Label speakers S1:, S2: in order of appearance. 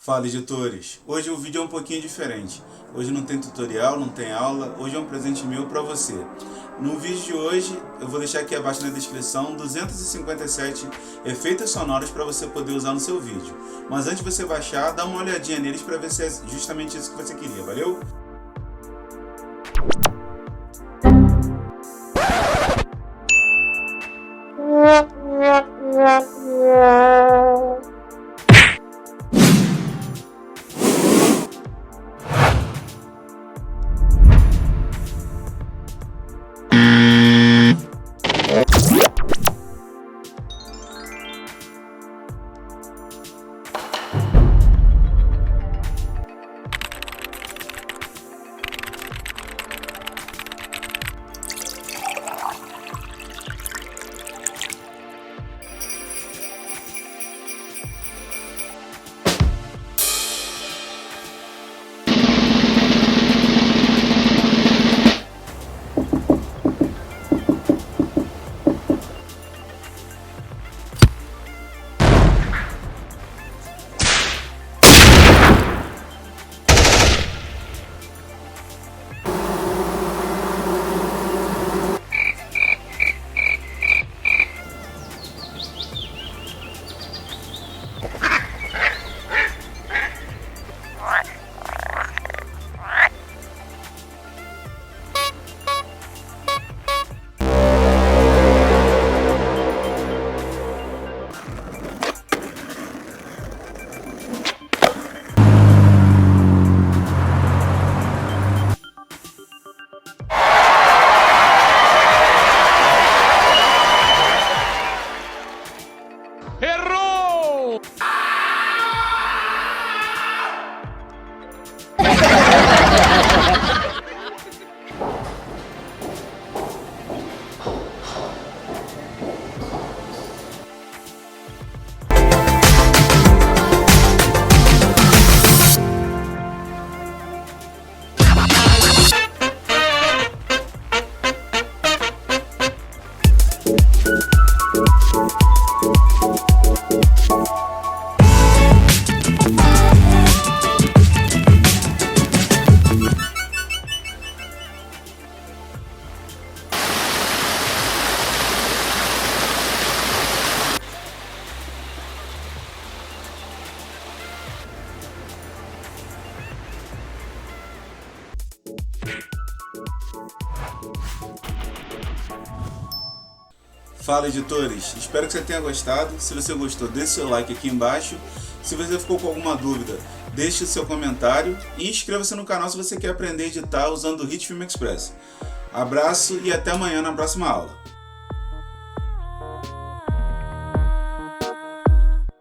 S1: Fala, editores! Hoje o vídeo é um pouquinho diferente. Hoje não tem tutorial, não tem aula, hoje é um presente meu para você. No vídeo de hoje, eu vou deixar aqui abaixo na descrição 257 efeitos sonoros para você poder usar no seu vídeo. Mas antes de você baixar, dá uma olhadinha neles para ver se é justamente isso que você queria, valeu?
S2: Errou!
S1: Fala, editores! Espero que você tenha gostado. Se você gostou, deixe seu like aqui embaixo. Se você ficou com alguma dúvida, deixe o seu comentário e inscreva-se no canal se você quer aprender a editar usando o HitFilm Express. Abraço e até amanhã na próxima aula.